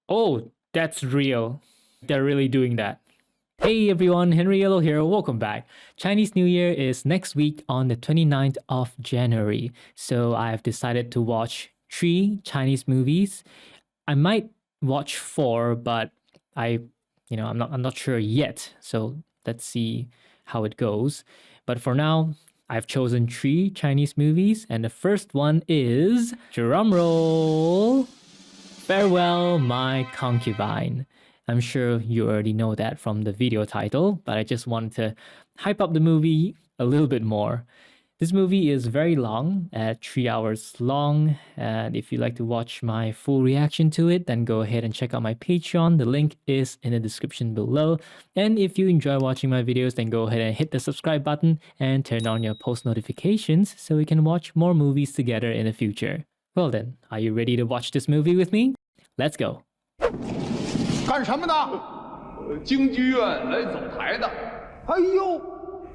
Oh, that's real. They're really doing that. Hey everyone, Henry Yellow here, welcome back. Chinese New Year is next week on the 29th of January. So I've decided to watch 3 Chinese movies. I might watch 4, but I'm not sure yet. So let's see how it goes. But for now, I've chosen 3 Chinese movies, and the first one is, drumroll, Farewell My Concubine. I'm sure you already know that from the video title, but I just wanted to hype up the movie a little bit more. This movie is very long, at 3 hours long, and if you'd like to watch my full reaction to it, then go ahead and check out my Patreon. The link is in the description below. And if you enjoy watching my videos, then go ahead and hit the subscribe button and turn on your post notifications so we can watch more movies together in the future. Well then, are you ready to watch this movie with me? Let's go. 干什么的？京剧院来走台的。哎呦，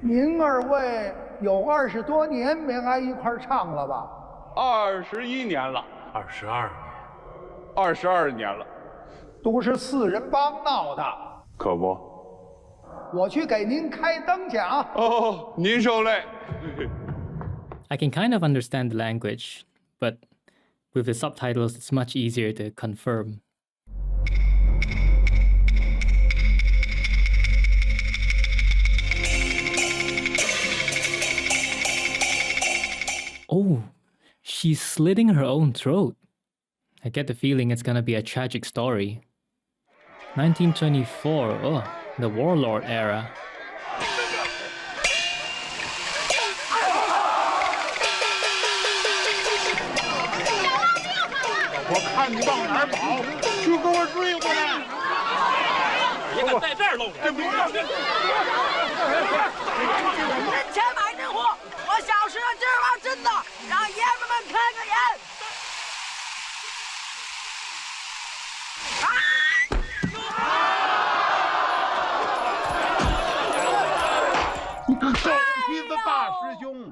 您二位有20多年没挨一块唱了吧21年了，22年了，都是4人帮闹的。可不。我去给您开灯讲。哦，您受累。I can kind of understand the language, but with the subtitles, it's much easier to confirm. Oh, she's slitting her own throat. I get the feeling it's gonna be a tragic story. 1924, oh, the warlord era. 我看你往哪儿跑，去给我追过来！你敢在这儿露脸？人前买真货，我小时候今儿玩真的，让爷们们开个眼。狗屁的大师兄，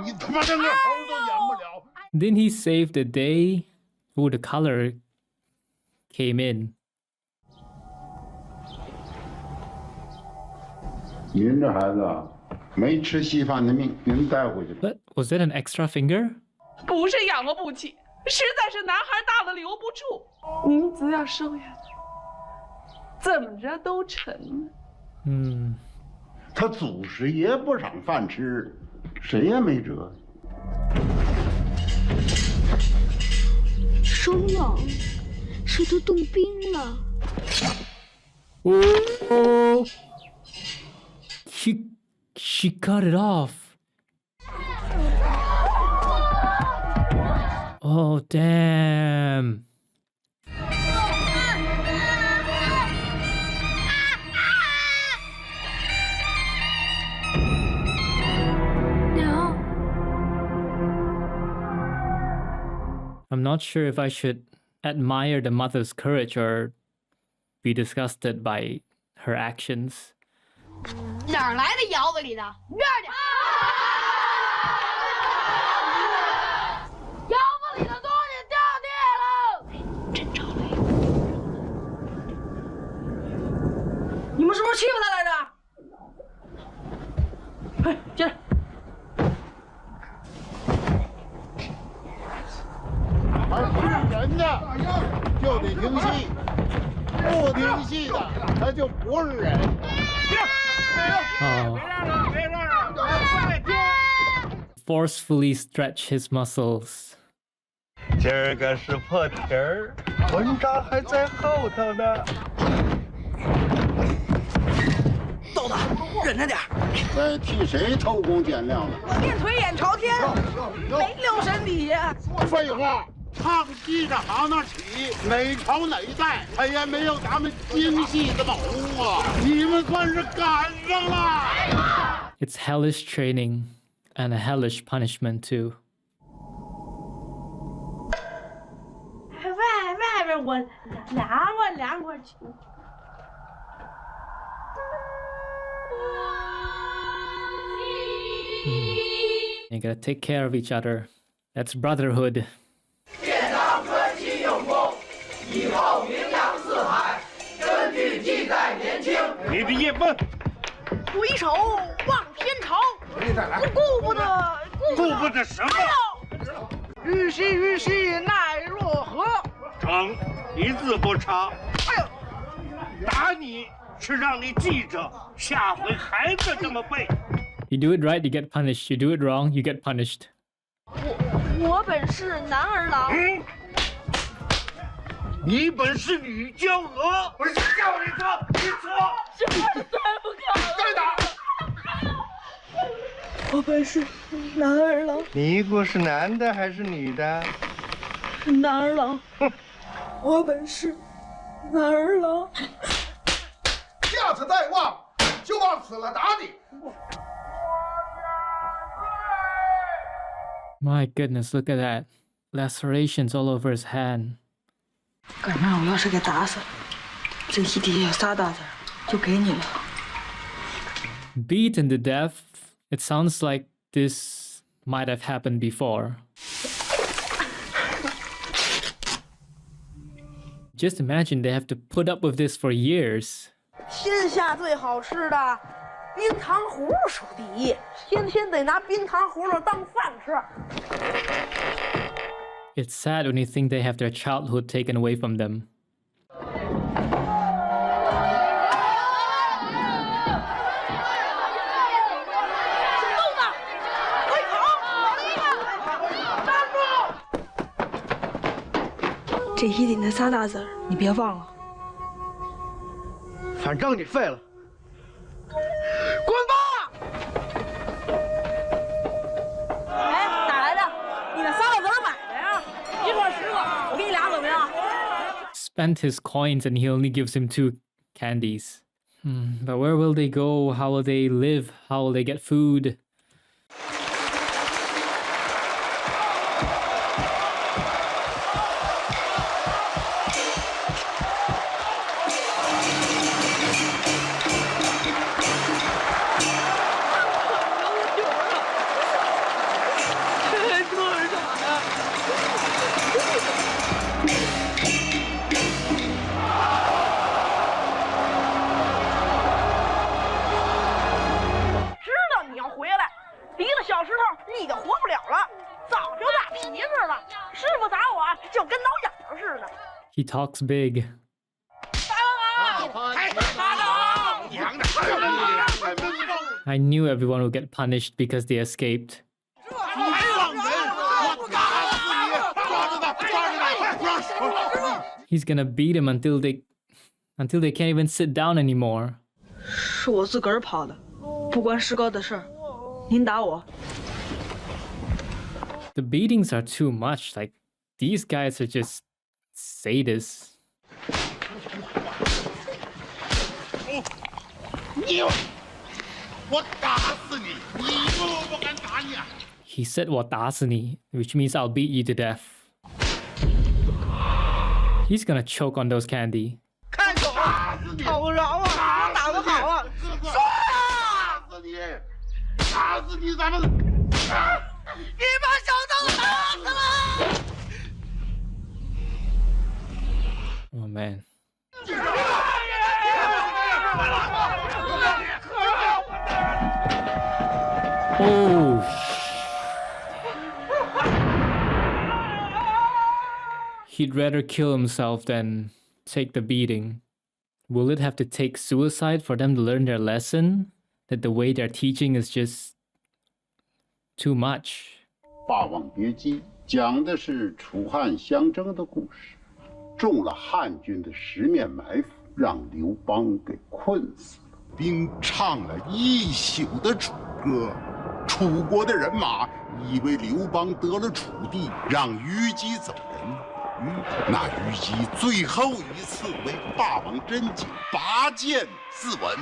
你他妈连个猴都演不了。 Didn't he save the day? Oh, the color came in. 您这孩子啊，没吃稀饭的命，您带回去。 But was that an extra finger? 不是养活不起，实在是男孩大了留不住。您只要收下去，怎么着都成。他祖师爷不赏饭吃，谁也没辙。生了，谁都冻冰了。 Oh, she cut it off. Oh, damn. No. I'm not sure if I should admire the mother's courage or be disgusted by her actions. 哪儿来的窑子里的？这儿去！窑子里的东西掉地了！真着了。你们是不是欺负他来着？哎，进来！是人的就得听戏，不听戏的他就不是人。 Oh. Forcefully stretch his muscles. 今儿个是破题儿，文章还在后头呢。豆子，忍着点。在替谁偷工减料呢？我练腿眼朝天，没留神底下。废话，唱戏这行当起，哪朝哪代，他也没有咱们京戏这么红啊！你们算是赶上了。 It's hellish training and a hellish punishment too. 外边我凉快去。 You gotta take care of each other. That's brotherhood. 别当科技用功，以后名扬四你的夜奔，回首望天朝，顾不得顾不得什么？玉溪奈若何？成，一字不差。哎呦，打你是让你记着，下回还得这么背。 You do it right, you get punished. You do it wrong, you get punished. 我本是男儿郎。你本是女娇娥，我是叫你说，你说。再不敢了。再打。我本是男儿郎。尼姑是男的还是女的？男儿郎。我本是男儿郎。下次再忘，就往死了打你。 My goodness, look at that. Lacerations all over his hand. 赶上我要是给打死了，这一底下仨大字就给你了。 Beaten to death? It sounds like this might have happened before. Just imagine they have to put up with this for years. 天下最好吃的冰糖葫芦属第一，天天得拿冰糖葫芦当饭吃。 It's sad when you think they have their childhood taken away from them. 这一底那仨大字你别忘了。反正你废了。 滚吧！哎，哪来的？你那仨大字买的呀？一串10个，我给你俩怎么样？ Spent his coins and he only gives him 2 candies. But where will they go? How will they live? How will they get food? He talks big. I knew everyone would get punished because they escaped. He's gonna beat him until they can't even sit down anymore. 是我自个儿跑的，不关石膏的事儿，您打我。 The beatings are too much. Like, these guys are just sadists. 你，我打死你！你以为我不敢打你啊？ He said, 我打死你, which means I'll beat you to death. He's gonna choke on those candy. 看手，好不着啊！打得好啊！说呀！打死你！打死你！咱们，你把小偷打死了！ Oh man. Oh. He'd rather kill himself than take the beating. Will it have to take suicide for them to learn their lesson? That the way they're teaching is just too much.《霸王别姬》讲的是楚汉相争的故事，中了汉军的10面埋伏，让刘邦给困死了，并唱了1宿的楚歌。楚国的人马以为刘邦得了楚地，让虞姬走人。那虞姬最后一次为霸王贞洁拔剑自刎，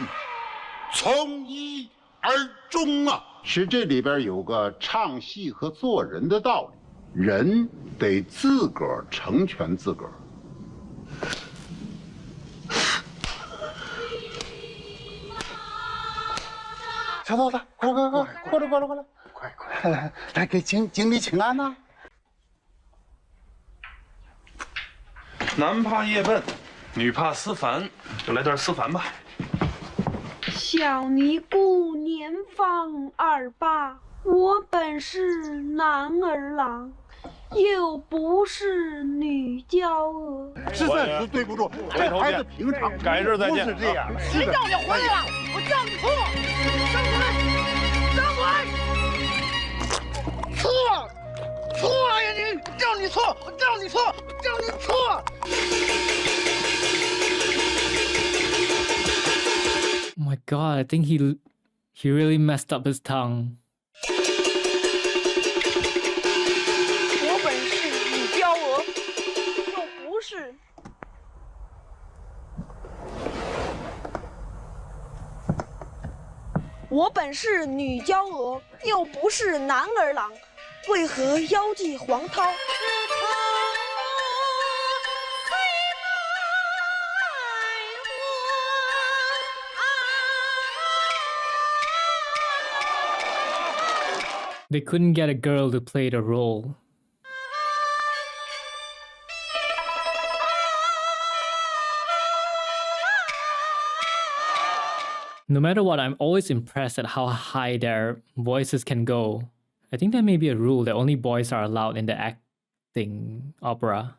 从一而终啊！是这里边有个唱戏和做人的道理，人得自个儿成全自个儿。小豆子，快过来，快，来给经理请安呐！男怕夜奔，女怕思凡，就来段思凡吧。小尼姑年方28，我本是男儿郎，又不是女娇娥。实在是对不住，这孩子平常改日再见。不是这样的。谁叫你回来了？我叫你错，张嘴，错呀你，叫你错，我叫你错，叫你错。Oh my god, I think he really messed up his tongue. 我本是女娇娥，又不是。我本是女娇娥，又不是男儿郎，为何腰系黄绦？They couldn't get a girl to play the role. No matter what, I'm always impressed at how high their voices can go. I think there may be a rule that only boys are allowed in the acting opera.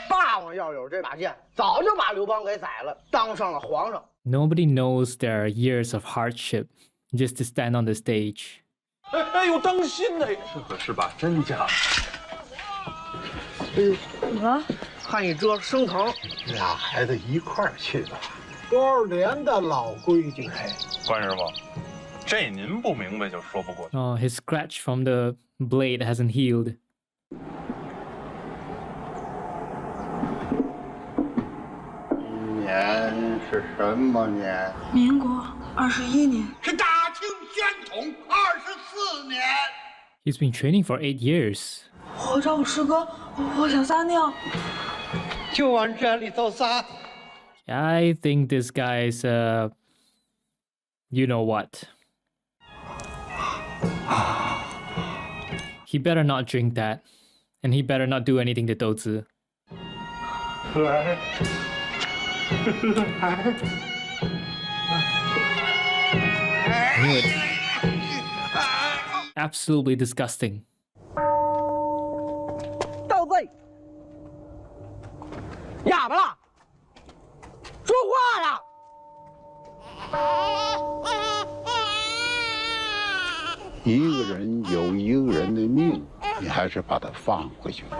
霸王要有这把剑，早就把刘邦给宰了，当上了皇上。 Nobody knows their years of hardship just to stand on the stage. 哎呦，当心呐！这可是把真家。看一遮生疼。俩孩子一块儿去吧，多少年的老规矩。关师傅，这您不明白就说不过去。 Oh, his scratch from the blade hasn't healed. 今年是什么年？民国21年。是大清宣统24年。 He's been training for 8 years. 我找我师哥，我想撒尿。就往这里头撒。 I think this guy's you know what. He better not drink that. And he better not do anything to Douzi. 来，Absolutely disgusting. 到位，哑巴了，说话呀！一个人有一个人的命，你还是把他放回去吧。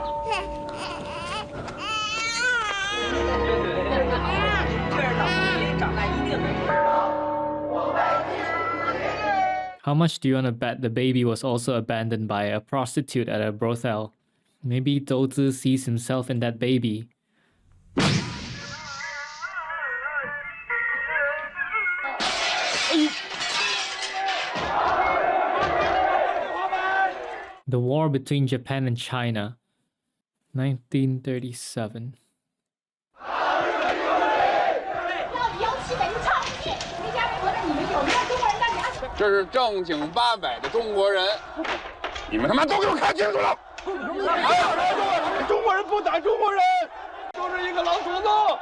How much do you want to bet the baby was also abandoned by a prostitute at a brothel? Maybe Douzi sees himself in that baby. The war between Japan and China, 1937. 这是正经八百的中国人，你们他妈都给我看清楚了！中国人不打中国人，就是一个老祖宗，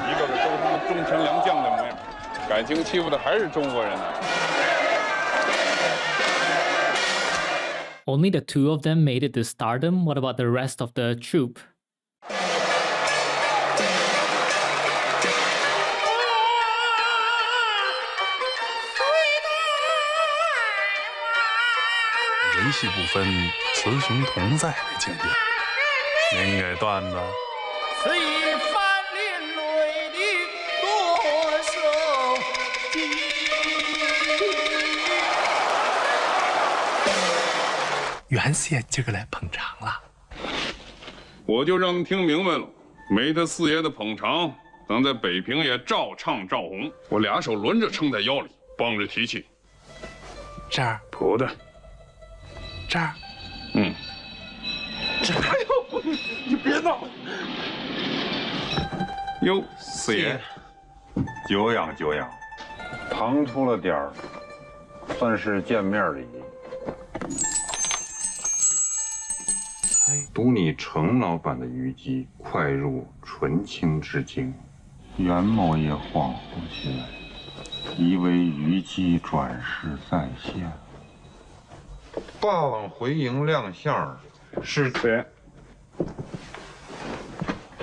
一个个都他妈忠臣良将的模样，感情欺负的还是中国人呢。 Only the two of them made it to stardom. What about the rest of the troupe? 人戏不分，雌雄同在的境界。您给段子。此一翻林垒的多生机。袁四爷今儿个来捧场了，我就让你听明白了，没他四爷的捧场，咱在北平也照唱照红。我俩手轮着撑在腰里，帮着提气。这儿谱的。 这儿，这哎呦，你别闹！哟，四爷，久仰久仰，腾出了点儿，算是见面礼。读你程老板的虞姬，快入纯清之境。袁某也恍惚起来，以为虞姬转世再现。霸王回营亮相是对。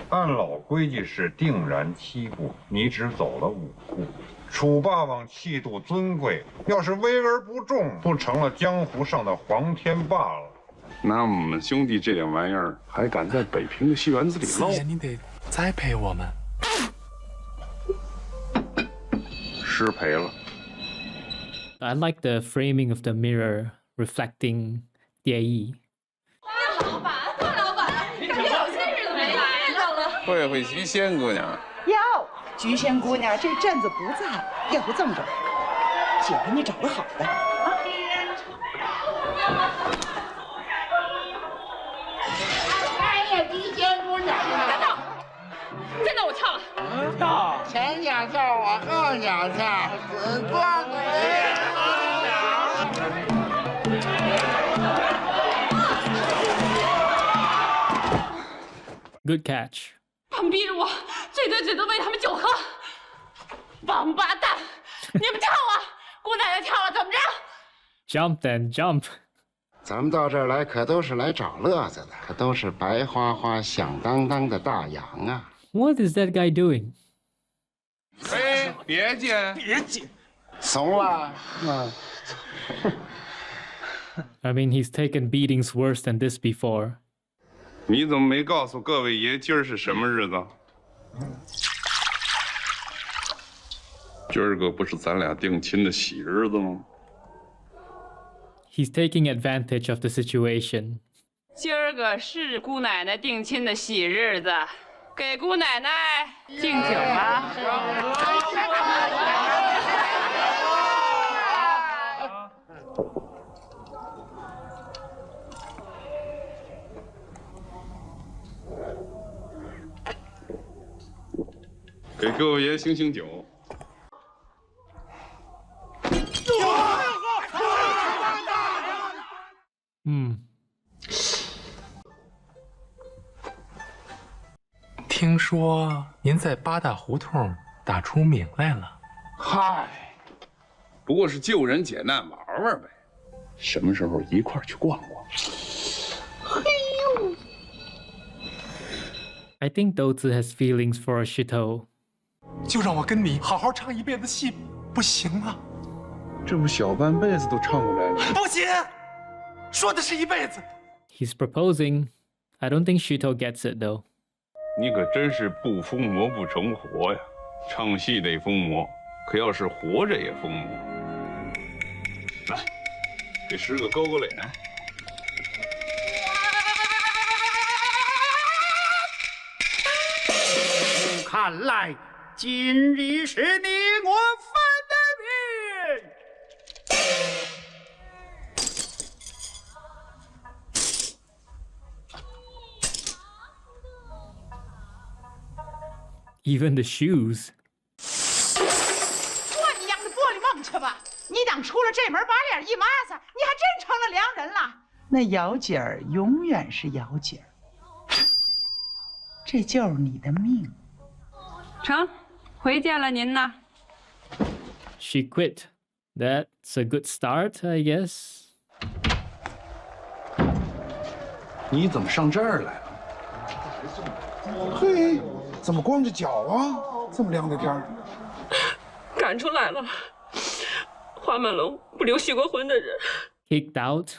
按老规矩是定然7步，你只走了5步。楚霸王气度尊贵，要是威而不重，不成了江湖上的黄天霸了。拿我们兄弟这点玩意儿，还敢在北平的戏园子里捞？四爷，你得栽培我们。失陪了。I like the framing of the mirror reflecting 蝶衣。老板，感觉有些日子没来了。会菊仙姑娘。哟，菊仙姑娘这阵子不在，要不这么着，姐给你找个好的啊。哎呀，菊仙姑娘！现在我跳了。跳，前脚跳，我后脚跳，死光Good catch. 他们逼着我嘴对嘴的喂他们酒喝，王八蛋！你们跳啊！姑奶奶跳了怎么着？ Jump then, jump. 咱们到这儿来可都是来找乐子的，可都是白花花、响当当的大洋啊！ What is that guy doing? 哎，别介，怂了。I mean, he's taken beatings worse than this before. 你怎么没告诉各位爷今儿是什么日子？今儿个不是咱俩定亲的喜日子吗？ He's taking advantage of the situation. 今儿个是姑奶奶定亲的喜日子，给姑奶奶敬酒吧。给各位爷醒醒酒。听说您在八大胡同打出名来了。嗨，不过是救人解难玩玩呗。什么时候一块儿去逛逛？嘿呦！ I think Dozi has feelings for Shito. 就让我跟你好好唱一辈子戏，不行吗？这不小半辈子都唱过来了。不行，说的是一辈子。He's proposing. I don't think Shito gets it though. 你可真是不疯魔不成活呀！唱戏得疯魔，可要是活着也疯魔。来，给师哥勾勾脸。看来今日是你我分的命。 Even the shoes. 说你养的玻璃梦去吧！你当出了这门把脸一麻子，你还真成了良人了。那姚姐儿永远是姚姐儿，这就是你的命。成，回见了您呐。She quit. That's a good start, I guess. 你怎么上这儿来了？嘿，怎么光着脚啊？这么凉的天儿。赶出来了，花满楼不留续过婚的人。Kicked out.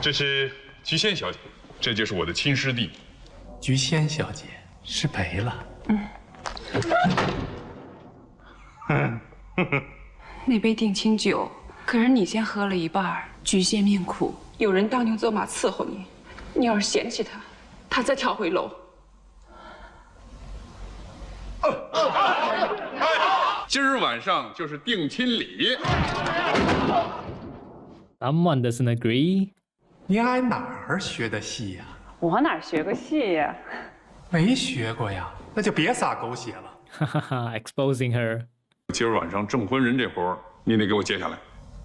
这是菊仙小姐，这就是我的亲师弟。菊仙小姐失陪了。那杯定亲酒，可是你先喝了一半。菊仙命苦，有人当牛做马伺候你，你要是嫌弃他，他再跳回楼。今儿晚上就是定亲礼。Someone doesn't agree. 你挨哪儿学的戏呀？我哪学过戏呀？没学过呀，那就别撒狗血了。Hahaha, exposing her. 今儿晚上证婚人这活儿，你得给我接下来。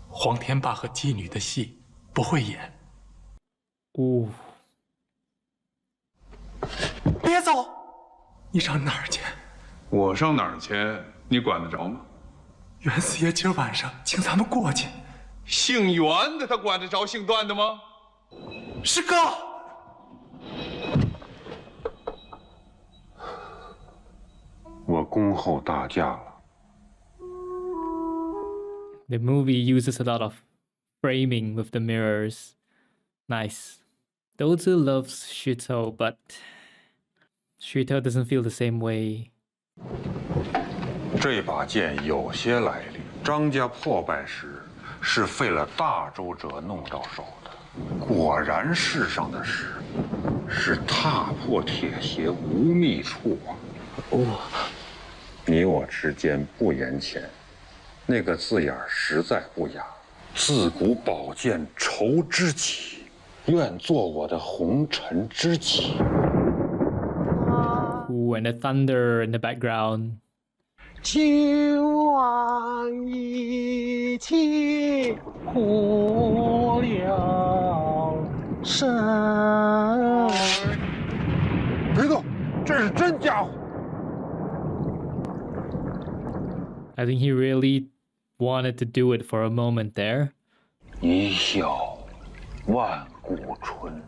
黄天霸和妓女的戏不会演。哦，别走！你上哪儿去？我上哪儿去？你管得着吗？袁四爷今儿晚上请咱们过去。姓袁的他管得着姓段的吗？师哥，我恭候大驾了。The movie uses a lot of framing with the mirrors. Nice. Dozi loves Shuto, but Shuto doesn't feel the same way. 这把剑有些来历，张家破败时是费了大周折弄到手的。果然世上的事是踏破铁鞋无觅处啊！你我之间不言钱，那个字眼实在不雅。自古宝剑仇之起，愿做我的红尘知己。 Ooh, and the thunder in the background. 今晚一起苦了身。别动，这是真家伙。 I think he really wanted to do it for a moment there. 一笑万古春，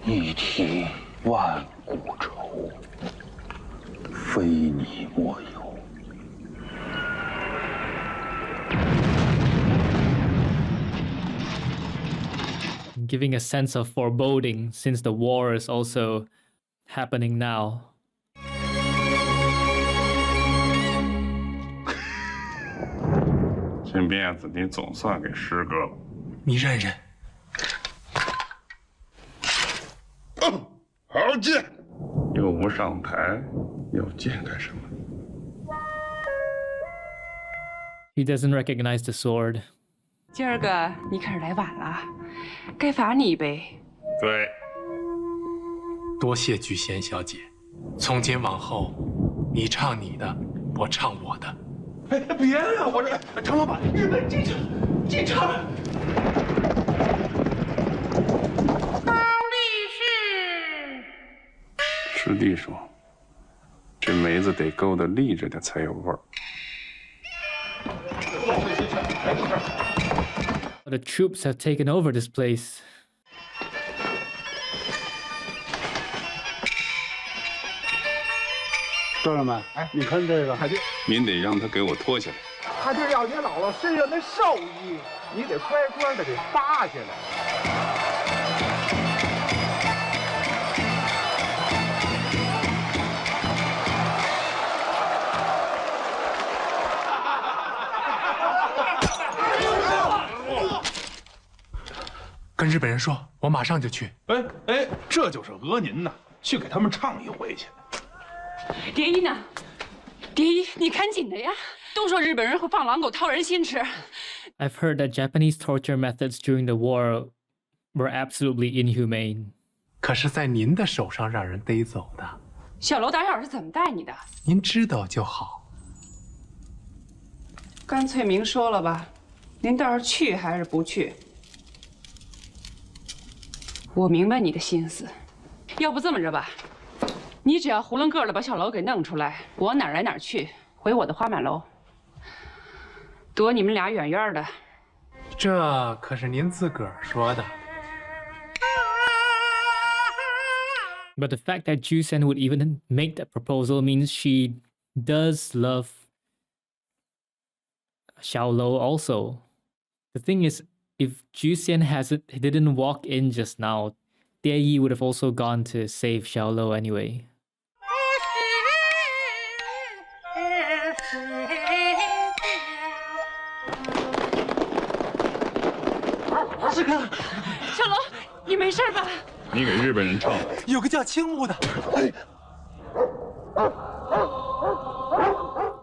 一啼万古愁。非你莫有。 Giving a sense of foreboding since the war is also happening now. 这面子你总算给师哥了，你认认。好好见，又不上台，要见干什么？ He doesn't recognize the sword. 今儿个你可是来晚了，该罚你一杯。对，多谢菊仙小姐，从今往后，你唱你的，我唱我的。哎，别了，我这程老板，日本这场。高力士，师弟说，这梅子得勾得立着的才有味儿。 The troops have taken over this place. 哥们们，哎，你看这个海军，您得让他给我脱下来。他就要你姥姥身上的寿衣，你得乖乖的给扒下来。跟日本人说，我马上就去。哎，这就是讹您呐，去给他们唱一回去。蝶衣呢？蝶衣，你赶紧的呀！都说日本人会放狼狗掏人心吃。 I've heard that Japanese torture methods during the war were absolutely inhumane. 可是，在您的手上让人逮走的。小楼打小是怎么带你的？您知道就好。干脆明说了吧，您倒是去还是不去？ 我明白你的心思，要不这么着吧，你只要囫囵个的把小楼给弄出来，我哪儿来哪儿去，回我的花满楼，躲你们俩远远的。这可是您自个儿说的。 But the fact that Jusen would even make that proposal means she does love Xiaolou also. The thing is, if Jusen didn't walk in just now, Tie Yi would have also gone to save Xiaolou anyway. 师哥，小楼，你没事吧？你给日本人唱。有个叫青木的。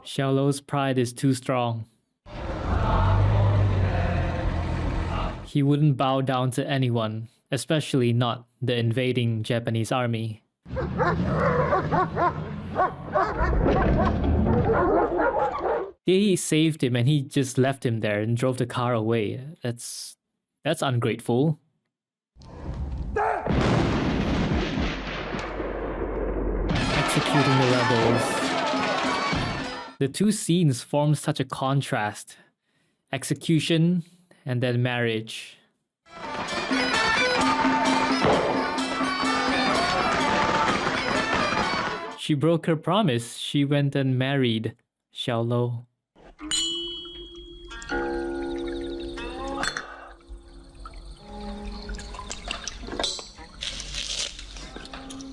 Xiaolou's pride is too strong. He wouldn't bow down to anyone, especially not the invading Japanese army. They saved him and he just left him there and drove the car away. That's ungrateful. Executing the rebels. The two scenes form such a contrast. Execution and then marriage. She broke her promise. She went and married Xiao Lo.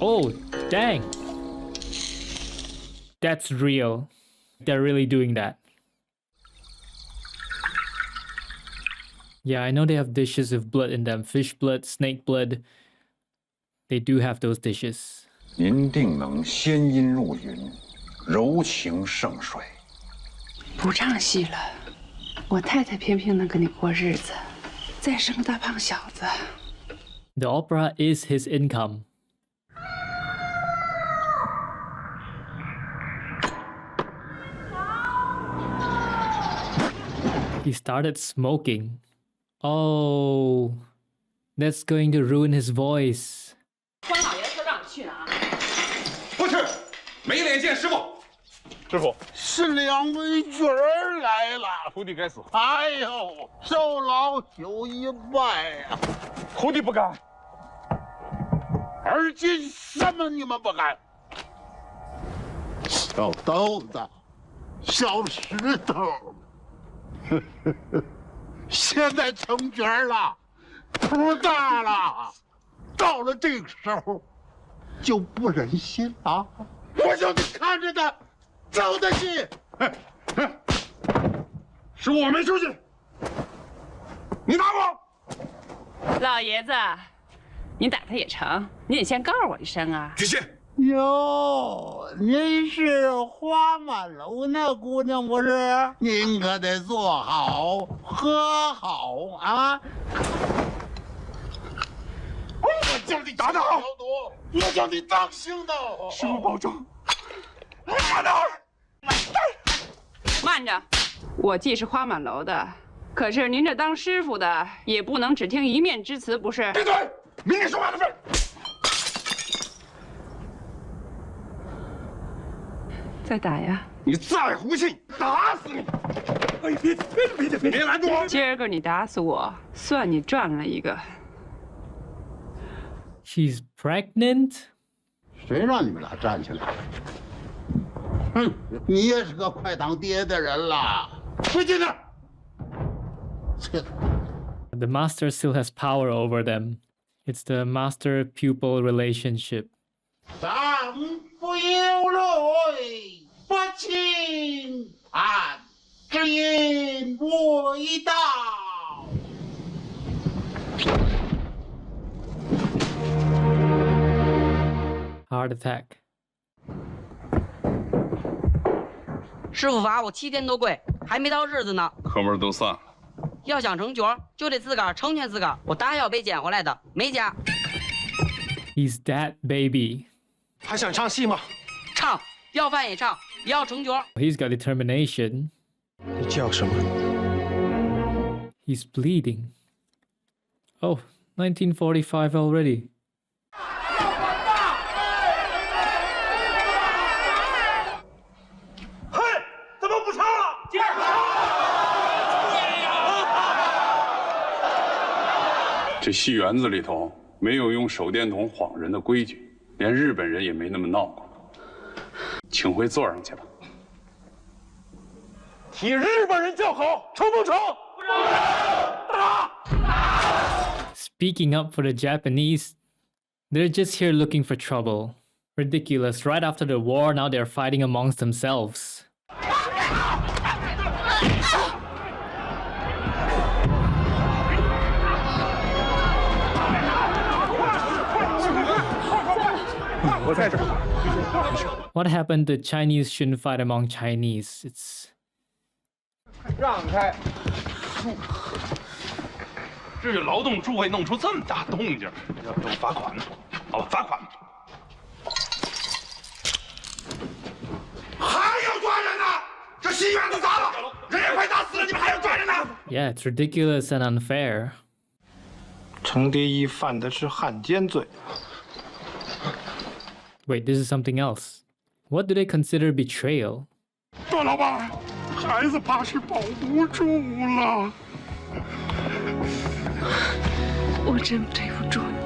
Oh, dang. That's real. They're really doing that. Yeah, I know they have dishes with blood in them. Fish blood, snake blood. They do have those dishes. 您定能仙音入云，柔情胜水。不唱戏了，我太太偏偏能跟你过日子，再生个大胖小子。The opera is his income. He started smoking. Oh, that's going to ruin his voice. 关老爷说让你去哪？不去，没脸见师傅。师傅，是两位角儿来了。徒弟该死。哎呦，受老朽一拜呀！徒弟不敢。而今什么你们不敢？小豆子，小石头。现在成角了，头大了，到了这个时候就不忍心了。我就得看着他走得去。是我没出息，你打我！老爷子，你打他也成，你得先告诉我一声啊。举剑。哟，您是花满楼那姑娘不是？您可得坐好，喝好啊！我叫你打他好，我叫你当心的。师傅保重。慢着，我既是花满楼的，可是您这当师傅的也不能只听一面之词，不是？闭嘴！明天说话的事。再打呀！你再胡气，打死你！哎，别拦住我！今儿个你打死我，算你赚了一个。She's pregnant? 谁让你们俩站起来？哼，你也是个快当爹的人了。快进来！ The master still has power over them. It's the master-pupil relationship. 丈夫有泪不轻弹，只因未到。 Heart attack. 师傅罚我7天多跪，还没到日子呢。哥们儿都散了。要想成角，就得自个儿成全自个儿。我打小被捡回来的，没家。 He's that baby. 还想唱戏吗？唱，要饭也唱，也要成角。 He's got determination. 你叫什么？ He's bleeding. Oh, 1945 already. 这戏园子里头没有用手电筒晃人的规矩，连日本人也没那么闹过。请回座上去吧。替日本人叫好，成不成？ Speaking up for the Japanese, they're just here looking for trouble. Ridiculous. Right after the war, now they're fighting amongst themselves. What happened? The Chinese shouldn't fight among Chinese. It's... 让开！至于劳动诸位弄出这么大动静，要罚款。好了，罚款。还要抓人呢？这戏院都砸了，人也快打死了，你们还要抓人呢？ Yeah, it's ridiculous and unfair. 程蝶衣犯的是汉奸罪。 Wait, this is something else. What do they consider betrayal? 段老板，孩子怕是保不住了。我真对不住你。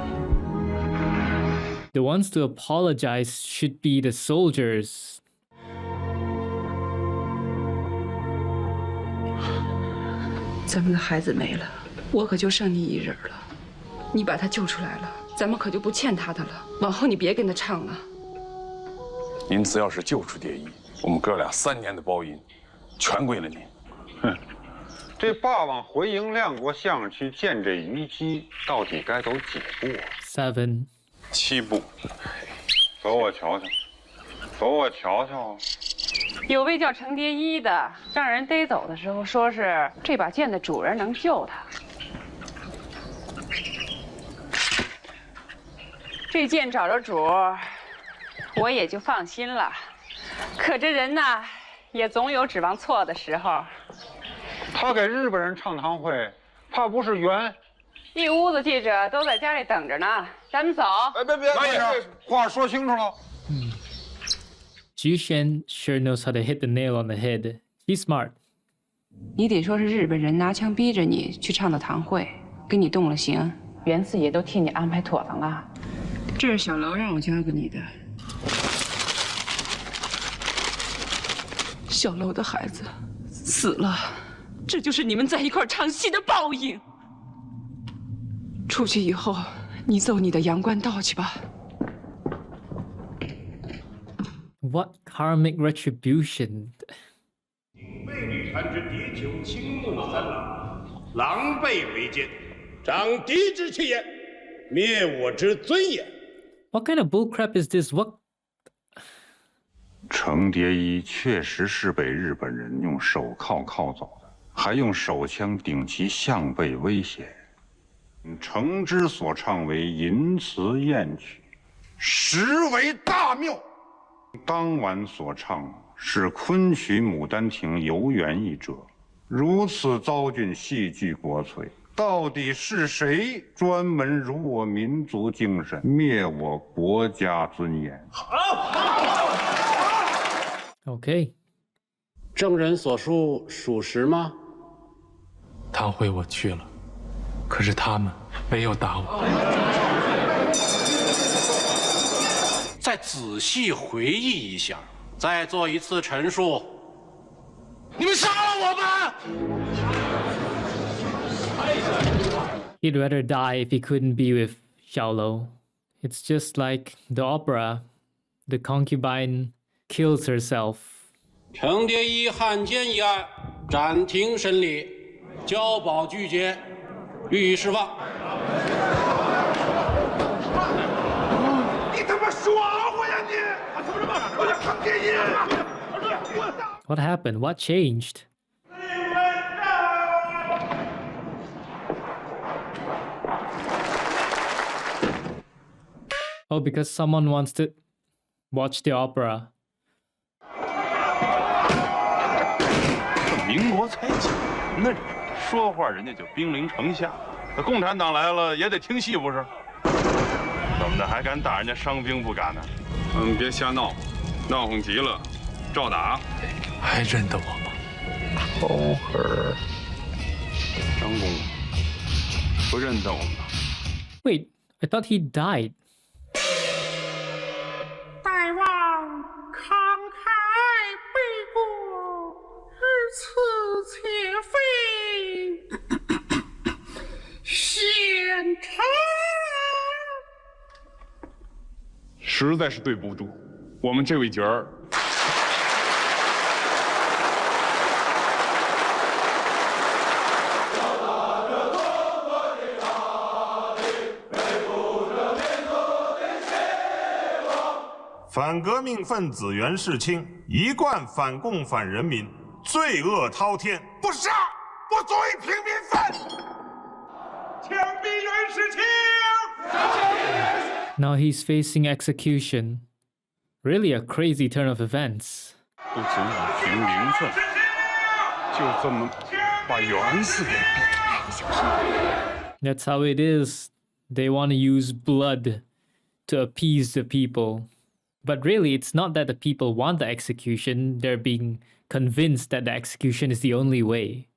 The ones to apologize should be the soldiers. 咱们的孩子没了，我可就剩你一人了。你把他救出来了，咱们可就不欠他的了。往后你别跟他唱了。您只要是救出蝶衣，我们哥俩3年的包银，全归了您。哼，这霸王回营亮国相去见这虞姬，到底该走几步啊 7. 7步。走我瞧瞧，走我瞧瞧。 有位叫程蝶衣的，让人逮走的时候说是这把剑的主人能救他。这剑找着主，我也就放心了。可这人呐，也总有指望错的时候。他给日本人唱堂会，怕不是冤？一屋子记者都在家里等着呢，咱们走。别，话说清楚了。 Ju Shen sure knows how to hit the nail on the head. He's smart. 你得说是日本人拿枪逼着你去唱的堂会，给你动了刑，袁四爷都替你安排妥当了。这是小楼让我交给你的。小楼的孩子死了，这就是你们在一块唱戏的报应。出去以后，你奏你的阳关道去吧。 What karmic retribution? 被女贪之敌囚青木三郎，狼狈为奸，长敌之气也，灭我之尊也。 What kind of bullcrap is this? What? 程蝶衣确实是被日本人用手铐铐走的，还用手枪顶其项背威胁。程之所唱为淫词艳曲，实为大谬。 当晚所唱是昆曲《牡丹亭》游园一折，如此糟践戏剧国粹，到底是谁专门辱我民族精神，灭我国家尊严？好。Okay. 证人所述属实吗？堂会我去了，可是他们没有打我。 再仔细回忆一下，再做一次陈述。你们杀了我吧！ He'd rather die if he couldn't be with Xiaolo. It's just like the opera. The concubine kills herself. 程蝶衣汉奸一案暂停审理，交保拒绝，予以释放。 你他妈耍我呀你！我叫程蝶衣。 What happened? What changed? Oh, because someone wants to watch the opera. 民国才几年呢？说话人家就兵临城下，那共产党来了也得听戏不是？怎么的还敢打人家伤兵不敢呢？别瞎闹，闹哄急了，照打。还认得我吗？猴儿，张公不认得我们。 Wait, I thought he died. 大王慷慨背过，日此且非贤臣。 实在是对不住我们这位角儿。反革命分子袁世清一贯反共反人民，罪恶滔天，不杀，不作为平民犯，枪毙袁世清。 Now he's facing execution. Really a crazy turn of events. 不足以平民愤，就这么把原死给That's how it is. They want to use blood to appease the people. But really, it's not that the people want the execution, they're being convinced that the execution is the only way.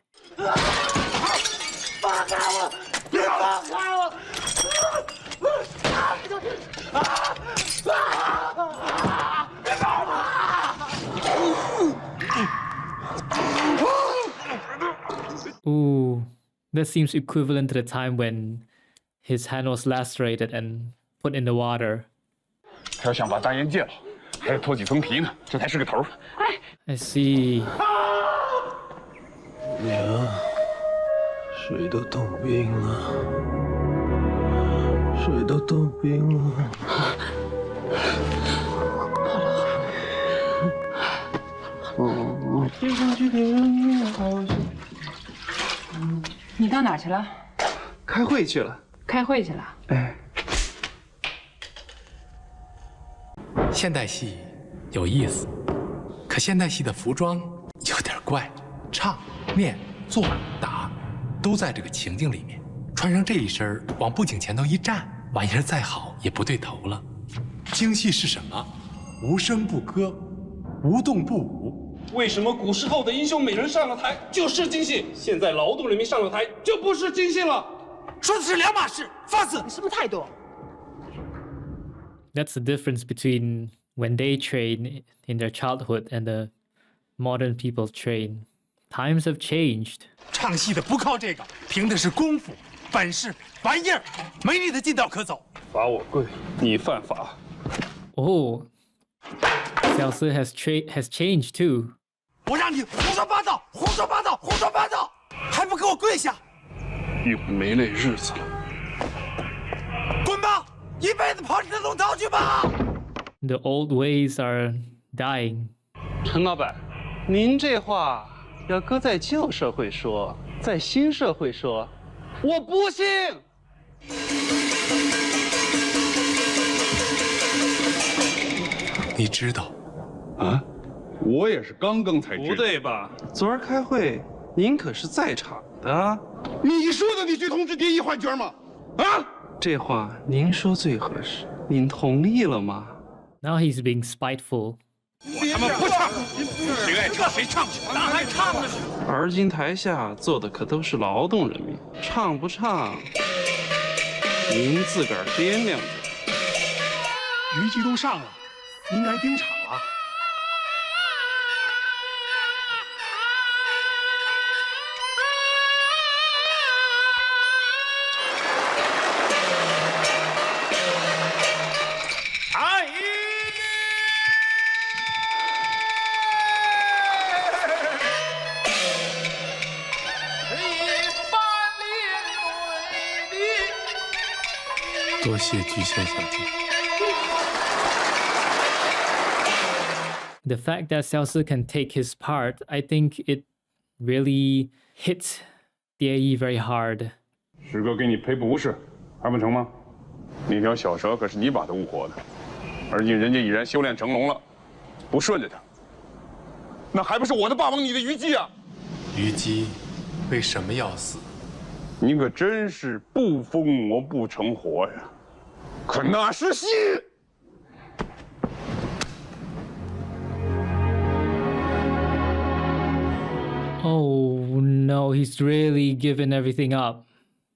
Ooh, that seems equivalent to the time when his hand was lacerated and put in the water. 他要想把大烟戒了，还要脱几层皮呢，这才是个头。I see. 娘，水都冻冰了，水都冻冰了。听上去给人好像。你到哪儿去了？开会去了。开会去了。哎。现代戏有意思，可现代戏的服装有点怪，唱、念、做、打，都在这个情境里面。穿上这一身，往布景前头一站，玩意儿再好也不对头了。京戏是什么？无声不歌，无动不舞。为什么古时候的英雄美人上了台就是京戏，现在劳动人民上了台就不是京戏了？说的是两码事，放肆！你什么态度？ That's the difference between when they train in their childhood and the modern people train. Times have changed. 唱戏的不靠这个，凭的是功夫、本事、玩意儿，没你的近道可走。罚我跪，你犯法。Oh, Xiao Si has changed too. 我让你胡说八道，胡说八道，胡说八道，还不给我跪下！又没那日子了。滚吧！ 一辈子跑你的龙套去吧！ The old ways are dying. 陈老板，您这话要搁在旧社会说，在新社会说，我不信。你知道？啊？我也是刚刚才知道。不对吧？昨儿开会，您可是在场的。你说的，你去通知蝶衣换角吗？啊？ 这话您说最合适，您同意了吗 ？Now he's being spiteful. 我他妈不唱，谁爱唱谁唱去，哪还唱呢？而今台下坐的可都是劳动人民，唱不唱，您自个儿掂量着。虞姬都上了，应该盯场了。 多谢菊仙小姐。 The fact that Xiao Si can take his part, I think it really hit Tie Yi very hard. 师哥给你赔不是，还不成吗？那条小蛇可是你把他误活的，而今人家已然修炼成龙了，不顺着他，那还不是我的霸王，你的虞姬啊！虞姬为什么要死？ 你可真是不疯魔不成活呀！可那是戏。Oh no, he's really given everything up.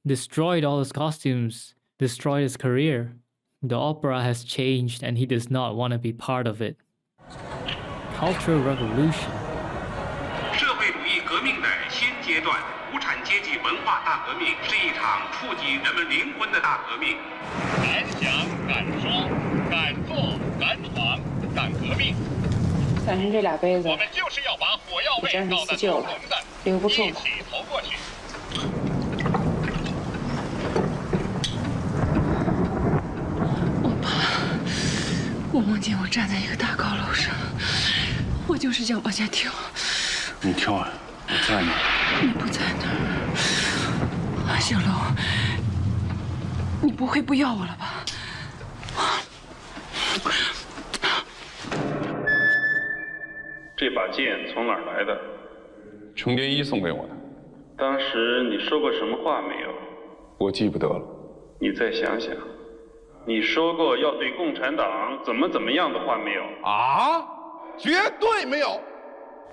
Destroyed all his costumes, destroyed his career. The opera has changed and he does not want to be part of it. Cultural revolution. 社会主义革命的新阶段。 无产阶级文化大革命是一场触及人们灵魂的大革命。敢想敢说敢做敢闯敢革命。反正这俩杯子，我们就是要把火药味搞得浓浓的，留不住了。一起投过去。我梦见我站在一个大高楼上，我就是想往下跳。你跳啊！ 我在呢，你不在那儿，小楼，你不会不要我了吧？这把剑从哪儿来的？程蝶衣送给我的。当时你说过什么话没有？我记不得了。你再想想，你说过要对共产党怎么样的话没有？啊？绝对没有。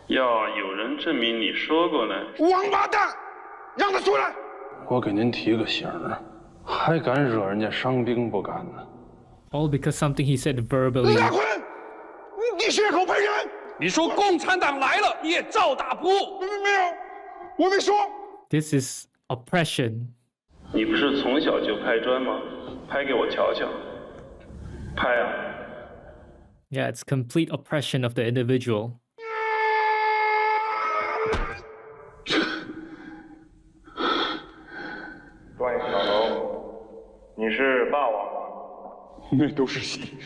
要有人证明你说过呢。王八蛋，让他出来！我给您提个醒儿，还敢惹人家伤兵不敢呢。All because something he said verbally. 拉坤，你血口喷人！你说共产党来了，你也照打不误。没有，我没说。This is oppression. 你不是从小就拍砖吗？拍给我瞧瞧。拍啊！ Yeah, it's complete oppression of the individual. 段小楼，你是霸王吗？那都是戏。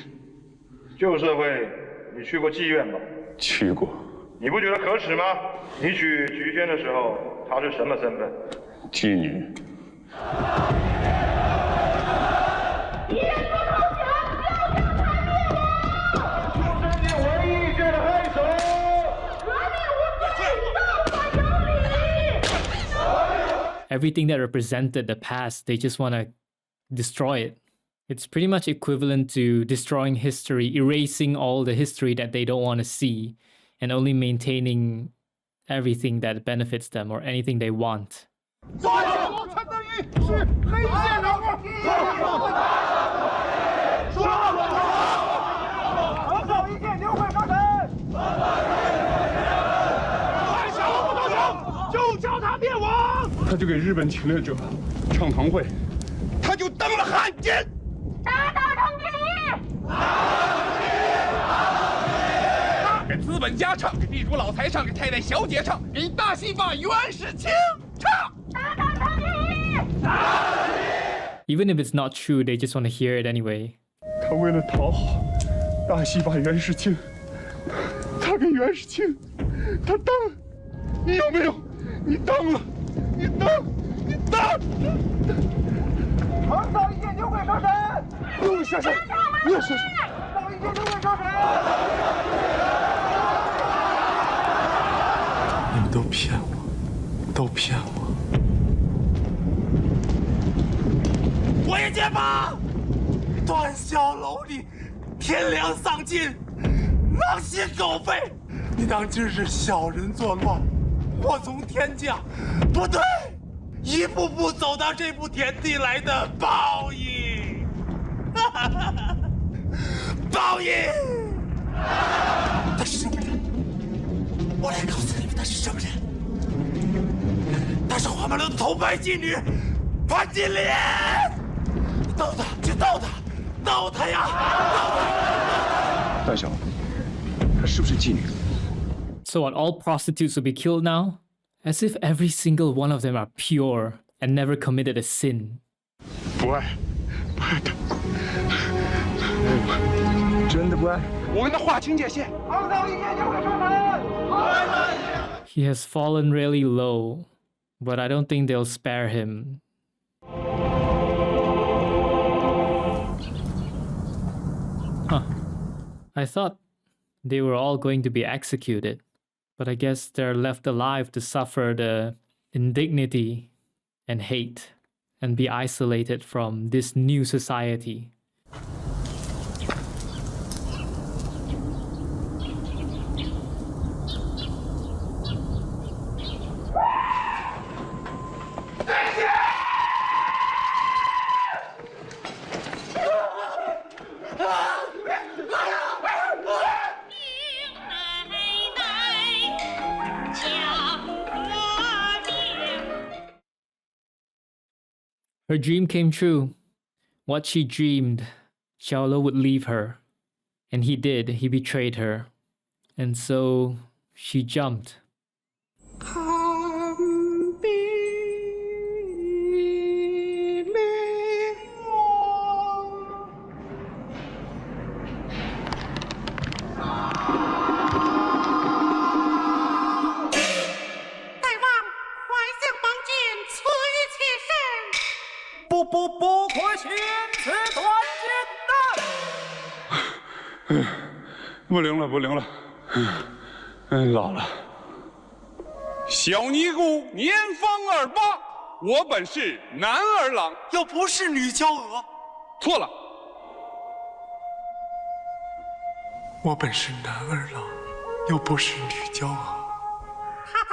旧社会，你去过妓院吗？去过。你不觉得可耻吗？你娶菊仙的时候，她是什么身份？妓女。一人不投降，就将他灭亡！就是你唯一一届的黑手。革命无罪，造反有理。Everything that represented the past, they just want to destroy it. It's pretty much equivalent to destroying history, erasing all the history that they don't want to see, and only maintaining everything that benefits them or anything they want. 所有陈德义是黑线人物。说横扫一切，牛鬼蛇神。还想不投降，就叫他灭亡。他就给日本侵略者唱堂会，他就登了汉奸。打倒程蝶衣！给资本家唱，给地主老财唱，给太太小姐唱，给大戏法袁世清唱。打倒程蝶衣！ Even if it's not true, they just want to hear it anyway. 他为了讨好大戏法袁世清，他跟袁世清，他当，你有没有？你当了，你当。横扫一切，牛鬼蛇神！牛鬼蛇神，牛鬼蛇神！横扫一切，牛鬼蛇神！你们都骗我，都骗我！我也揭发段小楼，你天良丧尽，狼心狗肺，你当今是小人作乱，祸从天降，不对，一步步走到这步田地来的报应，报应！他是什么人？我来告诉你们他是什么人。他是花满楼的头牌妓女潘金莲。斗他，去斗他，斗他呀！段小楼，她是不是妓女？ So what, all prostitutes will be killed now? As if every single one of them are pure and never committed a sin. 不爱，不爱他，真的不爱。我跟他划清界限。横扫一切，牛鬼蛇神！ He has fallen really low, but I don't think they'll spare him. Huh. I thought they were all going to be executed, but I guess they're left alive to suffer the indignity and hate and be isolated from this new society. Her dream came true. What she dreamed, Xiaolo would leave her. And he did, he betrayed her. And so she jumped. 不亏心此断金丹。不灵了，不灵了，老了。小尼姑年方28，我本是男儿郎，又不是女娇娥。错了，我本是男儿郎，又不是女娇娥。他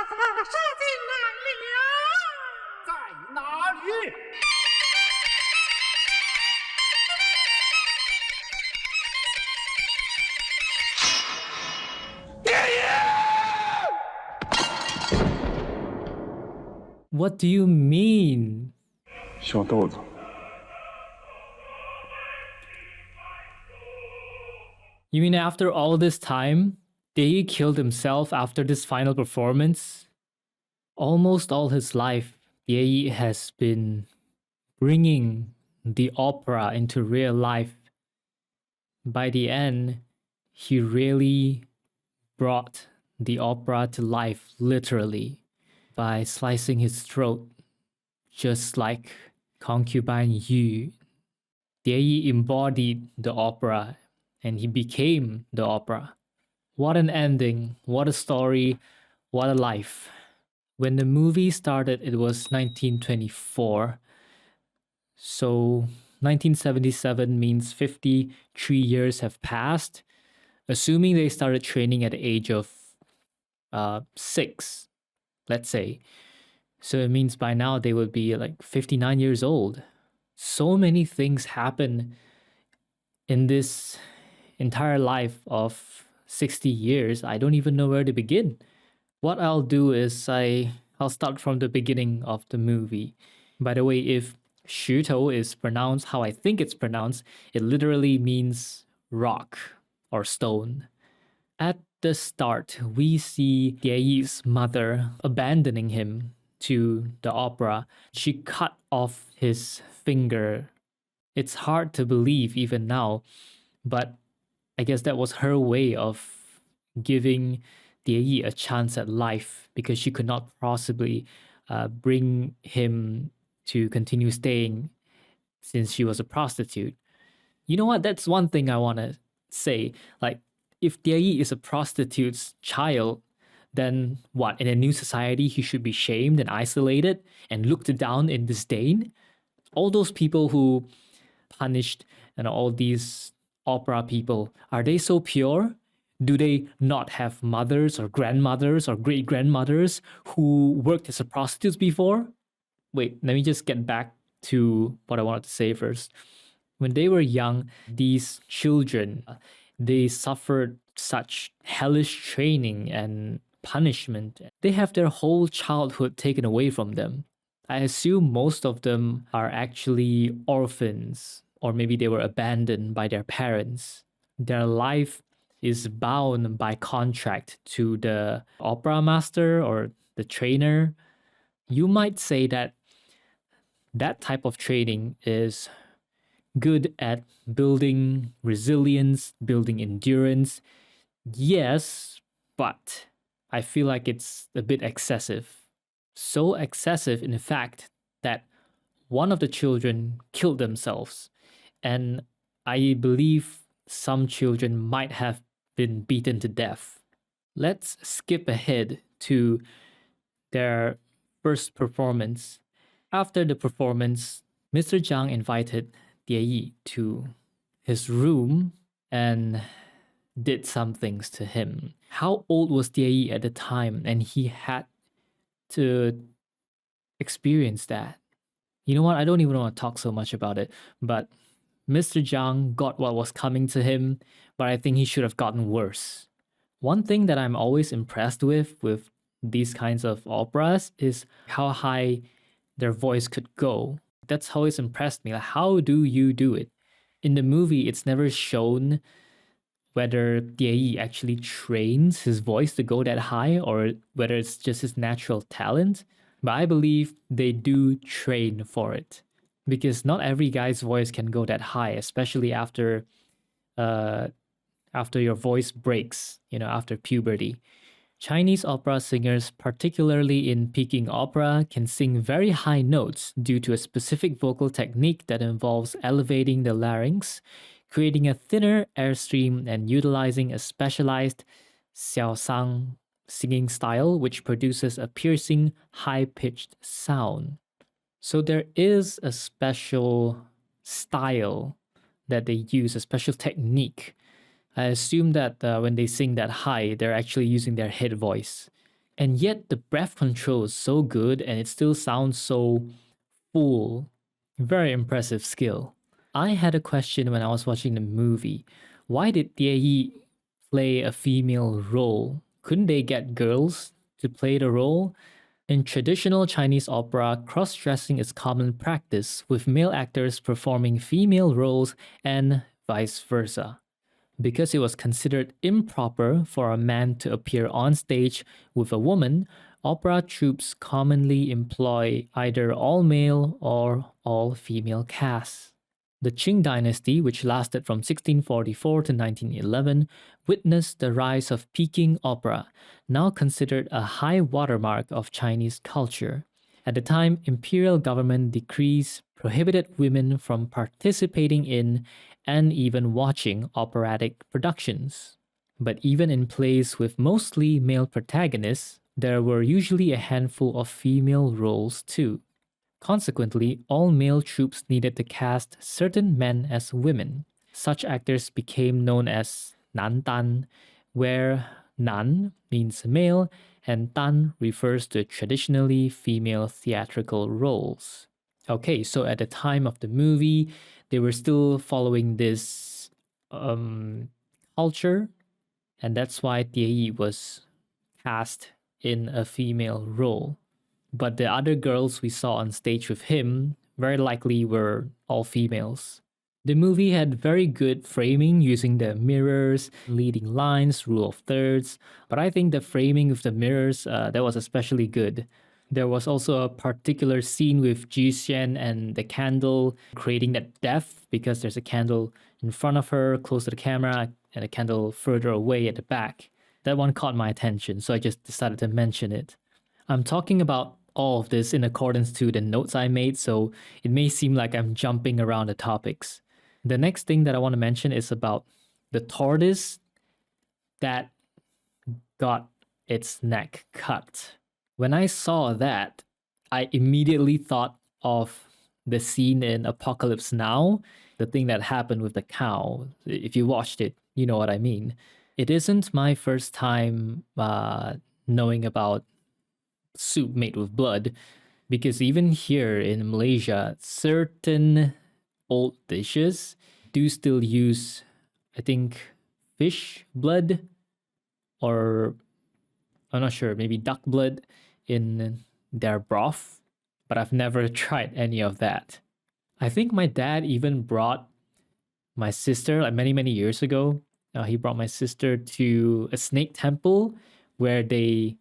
射进来了，在哪里？What do you mean? 小豆子。You mean after all this time, Dei killed himself after this final performance? Almost all his life, Dei has been bringing the opera into real life. By the end, he really brought the opera to life, literally, by slicing his throat, just like concubine Yu. Dei embodied the opera, and he became the opera. What an ending, what a story, what a life. When the movie started, it was 1924. So 1977 means 53 years have passed, assuming they started training at the age of 6, let's say. So it means by now they would be like 59 years old. So many things happen in this entire life of 60 years. I don't even know where to begin. What I'll do is I'll start from the beginning of the movie. By the way, if 石头 is pronounced how I think it's pronounced, it literally means rock or stone. At the start, we see Dieyi's mother abandoning him to the opera. She cut off his finger. It's hard to believe even now, but I guess that was her way of giving Dieyi a chance at life, because she could not possibly bring him to continue staying since she was a prostitute. You know what? That's one thing I want to say. Like, if Dieyi is a prostitute's child, then what? In a new society, he should be shamed and isolated and looked down in disdain? All those people who punished and all these opera people, are they so pure? Do they not have mothers or grandmothers or great-grandmothers who worked as a prostitutes before? Wait, let me just get back to what I wanted to say first. When they were young, these children, they suffered such hellish training and punishment. They have their whole childhood taken away from them. I assume most of them are actually orphans, or maybe they were abandoned by their parents. Their life is bound by contract to the opera master or the trainer. You might say that that type of training is good at building resilience, building endurance. Yes, but I feel like it's a bit excessive. So excessive, in fact, that one of the children killed themselves. And I believe some children might have been beaten to death. Let's skip ahead to their first performance. After the performance, Mr. Zhang invited Dieyi to his room and did some things to him. How old was Dieyi at the time? And he had to experience that. You know what? I don't even want to talk so much about it, but Mr. Zhang got what was coming to him, but I think he should have gotten worse. One thing that I'm always impressed with these kinds of operas is how high their voice could go. That's always impressed me. Like, how do you do it? In the movie, it's never shown whether Dieyi actually trains his voice to go that high or whether it's just his natural talent. But I believe they do train for it, because not every guy's voice can go that high, especially after your voice breaks, after puberty. Chinese opera singers, particularly in Peking opera, can sing very high notes due to a specific vocal technique that involves elevating the larynx, creating a thinner airstream, and utilizing a specialized xiaosang singing style which produces a piercing, high-pitched sound. So there is a special style that they use, a special technique. I assume that when they sing that high, they're actually using their head voice. And yet the breath control is so good and it still sounds so full. Very impressive skill. I had a question when I was watching the movie. Why did Tie Yi play a female role? Couldn't they get girls to play the role? In traditional Chinese opera, cross-dressing is common practice, with male actors performing female roles and vice versa. Because it was considered improper for a man to appear on stage with a woman, opera troupes commonly employ either all-male or all-female casts. The Qing dynasty, which lasted from 1644 to 1911, witnessed the rise of Peking opera, now considered a high watermark of Chinese culture. At the time, imperial government decrees prohibited women from participating in and even watching operatic productions. But even in plays with mostly male protagonists, there were usually a handful of female roles too. Consequently, all male troupes needed to cast certain men as women. Such actors became known as nan dan, where nan means male and dan refers to traditionally female theatrical roles. Okay, so at the time of the movie, they were still following this culture, and that's why Tie Yi was cast in a female role. But the other girls we saw on stage with him very likely were all females. The movie had very good framing using the mirrors, leading lines, rule of thirds, but I think the framing with the mirrors, that was especially good. There was also a particular scene with Ji Xian and the candle creating that depth because there's a candle in front of her, close to the camera, and a candle further away at the back. That one caught my attention, so I just decided to mention it. I'm talking about all of this in accordance to the notes I made, so it may seem like I'm jumping around the topics. The next thing that I want to mention is about the tortoise that got its neck cut. When I saw that, I immediately thought of the scene in Apocalypse Now, the thing that happened with the cow. If you watched it, you know what I mean. It isn't my first time knowing about soup made with blood, because even here in Malaysia, certain old dishes do still use, I think, fish blood, or I'm not sure, maybe duck blood in their broth, but I've never tried any of that. I think my dad even brought my sister, like many years ago, he brought my sister to a snake temple where they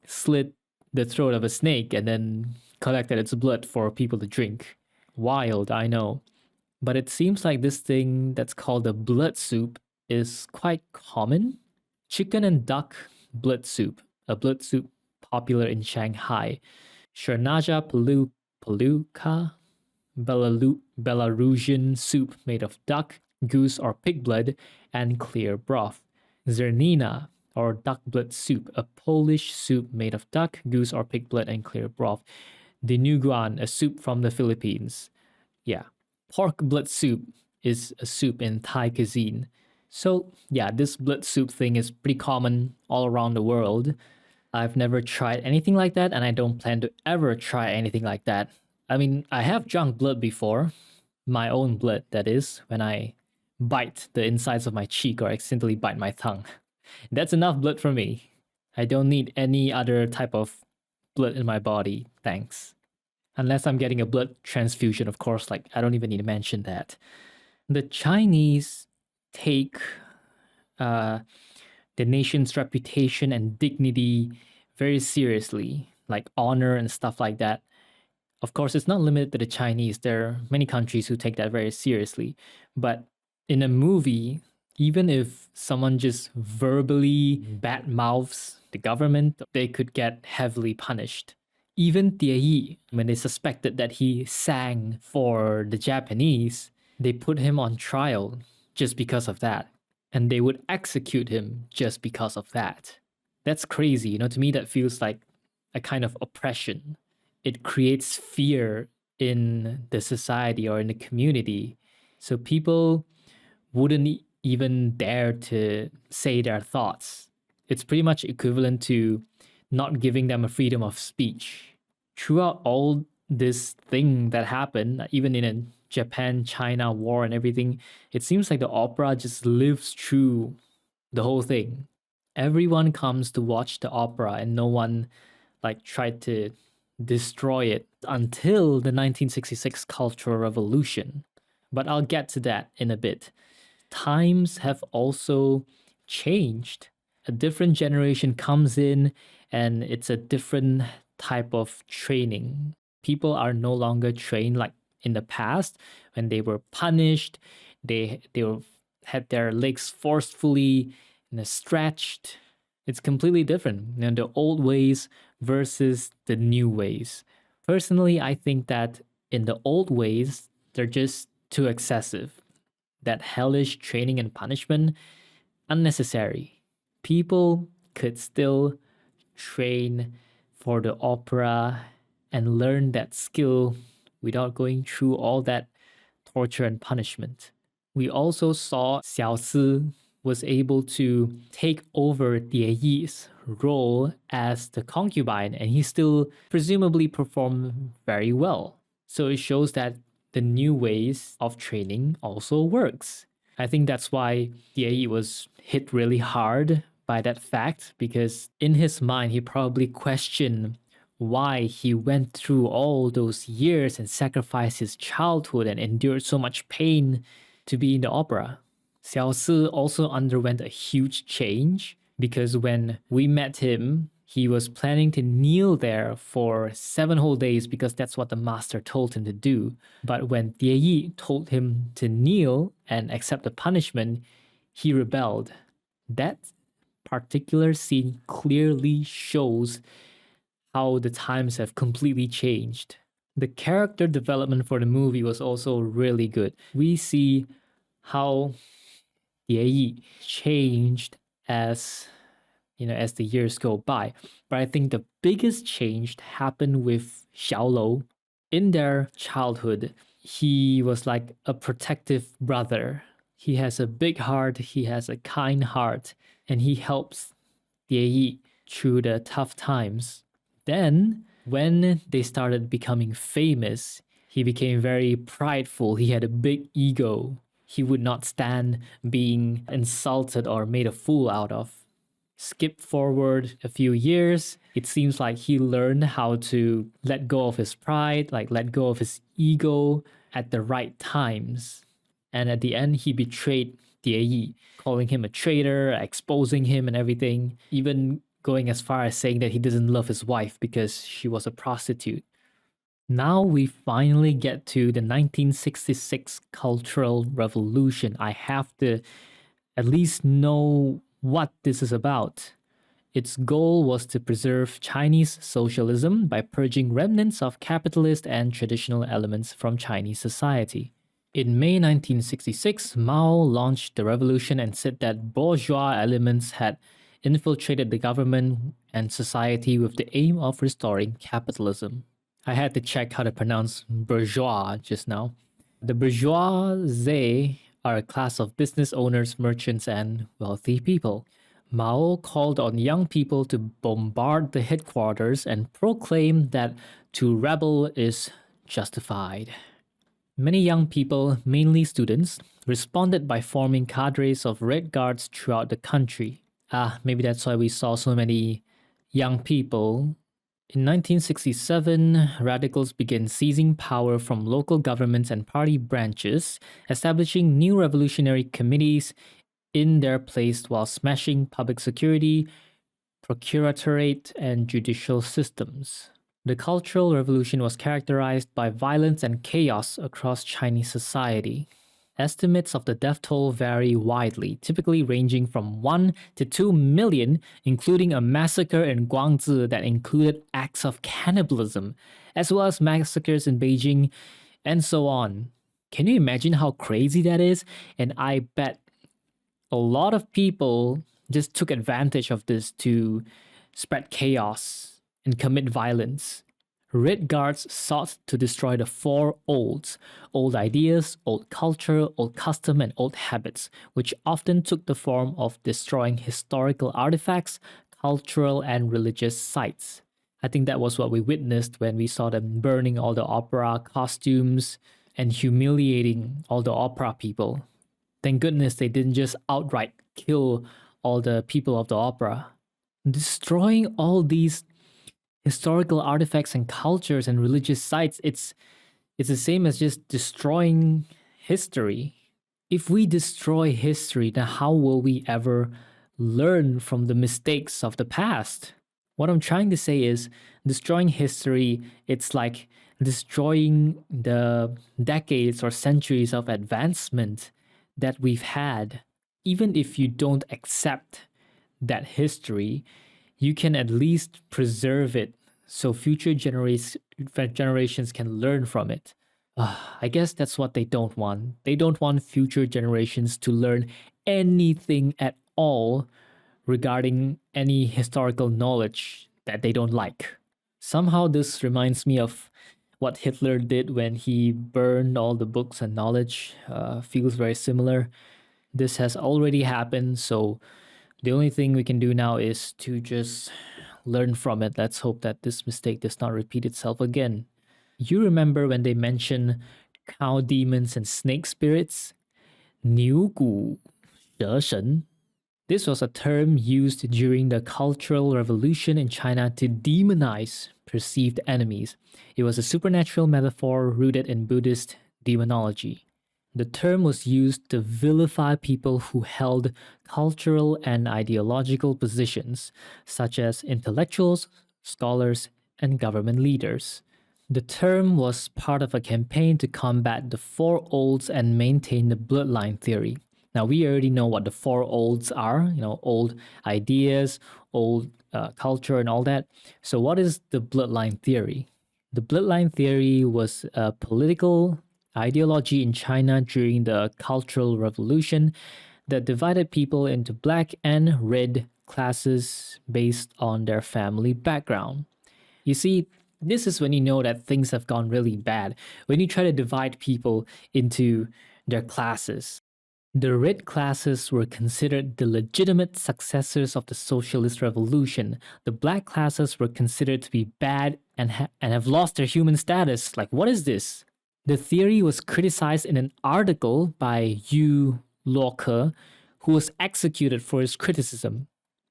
slit the throat of a snake and then collected its blood for people to drink. Wild, I know. But it seems like this thing that's called a blood soup is quite common. Chicken and duck blood soup, a blood soup popular in Shanghai. Shernaja Paluka, Belarusian soup made of duck, goose or pig blood, and clear broth. Zernina, or duck blood soup, a Polish soup made of duck, goose or pig blood, and clear broth. Dinuguan, a soup from the Philippines. Yeah. Pork blood soup is a soup in Thai cuisine. So yeah, this blood soup thing is pretty common all around the world. I've never tried anything like that, and I don't plan to ever try anything like that. I mean, I have drunk blood before. My own blood, that is, when I bite the insides of my cheek or accidentally bite my tongue. That's enough blood for me. I don't need any other type of blood in my body, thanks. Unless I'm getting a blood transfusion, of course, like I don't even need to mention that. The Chinese take the nation's reputation and dignity very seriously, like honor and stuff like that. Of course, it's not limited to the Chinese. There are many countries who take that very seriously. But in a movie, even if someone just verbally badmouths the government, they could get heavily punished. Even Tie Yi, when they suspected that he sang for the Japanese, they put him on trial just because of that. and they would execute him just because of that. That's crazy. To me, that feels like a kind of oppression. It creates fear in the society or in the community. So people wouldn't even dare to say their thoughts. It's pretty much equivalent to not giving them a freedom of speech. Throughout all this thing that happened, even in a Japan-China war and everything, it seems like the opera just lives through the whole thing. Everyone comes to watch the opera and no one tried to destroy it until the 1966 Cultural Revolution. But I'll get to that in a bit. Times have also changed. A different generation comes in and it's a different type of training. People are no longer trained like in the past when they were punished, they had their legs forcefully stretched. It's completely different. The old ways versus the new ways. Personally, I think that in the old ways, they're just too excessive. That hellish training and punishment, unnecessary. People could still train for the opera and learn that skill without going through all that torture and punishment. We also saw Xiao Si was able to take over Die Yi's role as the concubine, and he still presumably performed very well. So it shows that the new ways of training also works. I think that's why Die Yi was hit really hard by that fact, because in his mind, he probably questioned why he went through all those years and sacrificed his childhood and endured so much pain to be in the opera. Xiao Si also underwent a huge change because when we met him, he was planning to kneel there for 7 whole days because that's what the master told him to do. But when Die Yi told him to kneel and accept the punishment, he rebelled. That particular scene clearly shows how the times have completely changed. The character development for the movie was also really good. We see how Die Yi changed as the years go by. But I think the biggest change happened with Xiaolou. In their childhood, he was like a protective brother. He has a big heart, he has a kind heart, and he helps Die Yi through the tough times. Then, when they started becoming famous, he became very prideful. He had a big ego. He would not stand being insulted or made a fool out of. Skip forward a few years, it seems like he learned how to let go of his pride, let go of his ego at the right times. And at the end, he betrayed Die Yi, calling him a traitor, exposing him and everything, even going as far as saying that he doesn't love his wife because she was a prostitute. Now we finally get to the 1966 Cultural Revolution. I have to at least know what this is about. Its goal was to preserve Chinese socialism by purging remnants of capitalist and traditional elements from Chinese society. In May 1966, Mao launched the revolution and said that bourgeois elements had infiltrated the government and society with the aim of restoring capitalism. I had to check how to pronounce bourgeois just now. The bourgeoisie are a class of business owners, merchants, and wealthy people. Mao called on young people to bombard the headquarters and proclaimed that to rebel is justified. Many young people, mainly students, responded by forming cadres of Red Guards throughout the country. Maybe that's why we saw so many young people. In 1967, radicals began seizing power from local governments and party branches, establishing new revolutionary committees in their place while smashing public security, procuratorate, and judicial systems. The Cultural Revolution was characterized by violence and chaos across Chinese society. Estimates of the death toll vary widely, typically ranging from 1 to 2 million, including a massacre in Guangzhou that included acts of cannibalism, as well as massacres in Beijing, and so on. Can you imagine how crazy that is? And I bet A lot of people just took advantage of this to spread chaos and commit violence. Red Guards sought to destroy the four olds: old ideas, old culture, old custom, and old habits, which often took the form of destroying historical artifacts, cultural, and religious sites. I think that was what we witnessed when we saw them burning all the opera costumes and humiliating all the opera people. Thank goodness they didn't just outright kill all the people of the opera. Destroying all these historical artifacts and cultures and religious sites, it's the same as just destroying history. If we destroy history, then how will we ever learn from the mistakes of the past? What I'm trying to say is, destroying history, it's like destroying the decades or centuries of advancement that we've had. Even if you don't accept that history, you can at least preserve it so future generations can learn from it. I guess that's what they don't want. They don't want future generations to learn anything at all regarding any historical knowledge that they don't like. Somehow this reminds me of what Hitler did when he burned all the books and knowledge. Feels very similar. This has already happened, so the only thing we can do now is to just learn from it. Let's hope that this mistake does not repeat itself again. You remember when they mention cow demons and snake spirits? 牛骨蛇神. This was a term used during the Cultural Revolution in China to demonize perceived enemies. It was a supernatural metaphor rooted in Buddhist demonology. The term was used to vilify people who held cultural and ideological positions, such as intellectuals, scholars, and government leaders. The term was part of a campaign to combat the four olds and maintain the bloodline theory. Now, we already know what the four olds are, old ideas, old culture, and all that. So what is the bloodline theory? The bloodline theory was a political ideology in China during the Cultural Revolution that divided people into black and red classes based on their family background. You see, this is when you know that things have gone really bad, when you try to divide people into their classes. The red classes were considered the legitimate successors of the socialist revolution. The black classes were considered to be bad and have lost their human status. Like, what is this? The theory was criticized in an article by Yu Luoke, who was executed for his criticism.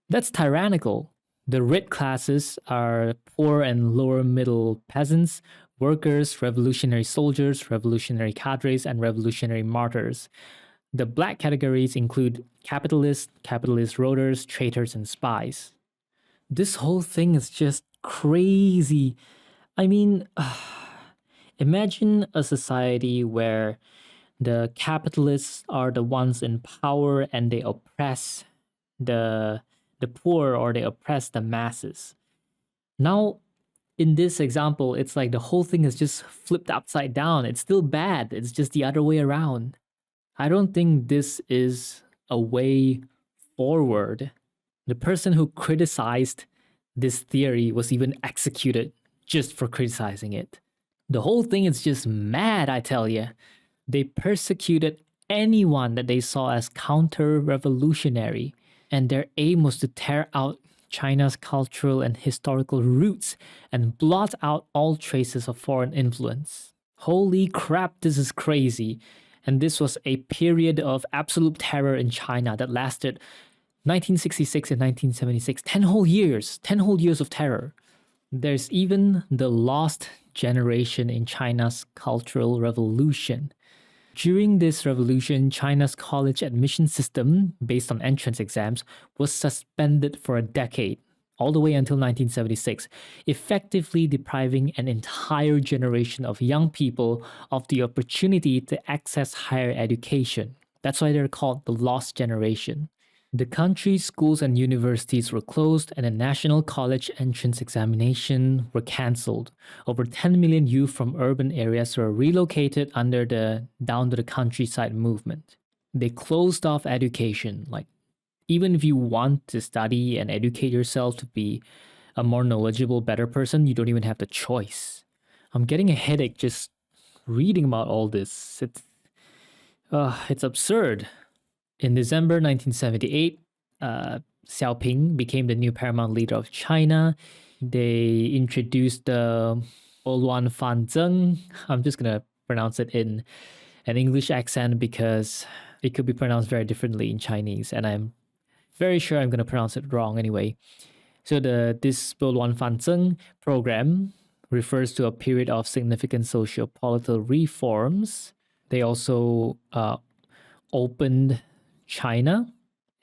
That's tyrannical. The red classes are poor and lower middle peasants, workers, revolutionary soldiers, revolutionary cadres, and revolutionary martyrs. The black categories include capitalists, capitalist roaders, traitors, and spies. This whole thing is just crazy. I mean, imagine a society where the capitalists are the ones in power and they oppress the poor, or they oppress the masses. Now, in this example, it's like the whole thing is just flipped upside down. It's still bad. It's just the other way around. I don't think this is a way forward. The person who criticized this theory was even executed just for criticizing it. The whole thing is just mad, I tell you. They persecuted anyone that they saw as counter-revolutionary, and their aim was to tear out China's cultural and historical roots and blot out all traces of foreign influence. Holy crap, this is crazy. And this was a period of absolute terror in China that lasted 1966 and 1976, 10 whole years of terror. There's even the lost generation in China's Cultural Revolution. During this revolution, China's college admission system, based on entrance exams, was suspended for a decade, all the way until 1976, effectively depriving an entire generation of young people of the opportunity to access higher education. That's why they're called the lost generation. The country's schools and universities were closed, and the national college entrance examination were cancelled. Over 10 million youth from urban areas were relocated under the Down to the Countryside movement. they closed off education. Like, even if you want to study and educate yourself to be a more knowledgeable, better person, you don't even have the choice. I'm getting a headache just reading about all this. It's absurd. In December 1978, Xiaoping became the new paramount leader of China. They introduced the Oluan Fanzheng. I'm just going to pronounce it in an English accent because it could be pronounced very differently in Chinese, and I'm very sure I'm going to pronounce it wrong anyway. So this Oluan Fanzheng program refers to a period of significant socio-political reforms. They also opened China,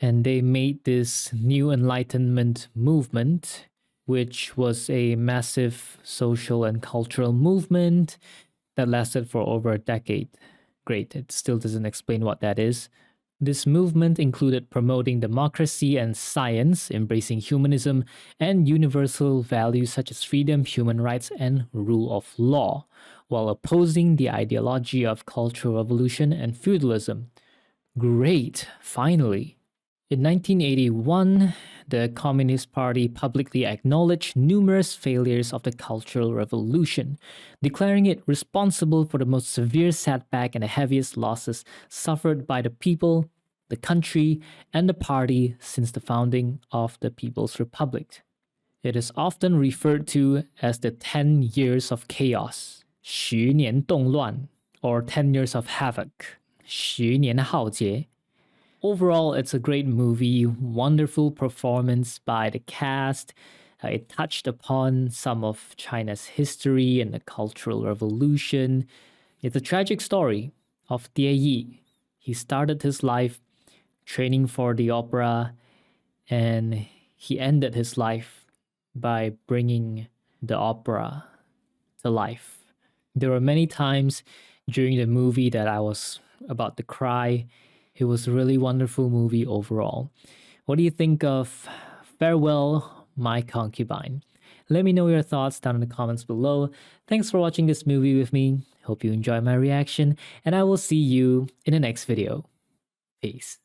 and they made this new Enlightenment movement, which was a massive social and cultural movement that lasted for over a decade. Great, it still doesn't explain what that is. This movement included promoting democracy and science, embracing humanism and universal values such as freedom, human rights, and rule of law, while opposing the ideology of cultural revolution and feudalism. Great, finally. In 1981, the Communist Party publicly acknowledged numerous failures of the Cultural Revolution, declaring it responsible for the most severe setback and the heaviest losses suffered by the people, the country, and the party since the founding of the People's Republic. It is often referred to as the 10 Years of Chaos, 10年动乱, or 10 Years of Havoc, 10年浩劫. Overall, it's a great movie, wonderful performance by the cast. It touched upon some of China's history and the Cultural Revolution. It's a tragic story of Tie Yi. He started his life training for the opera, and he ended his life by bringing the opera to life. There were many times during the movie that I was about to cry. It was a really wonderful movie overall. What do you think of Farewell, My Concubine? Let me know your thoughts down in the comments below. Thanks for watching this movie with me. Hope you enjoy my reaction, and I will see you in the next video. Peace.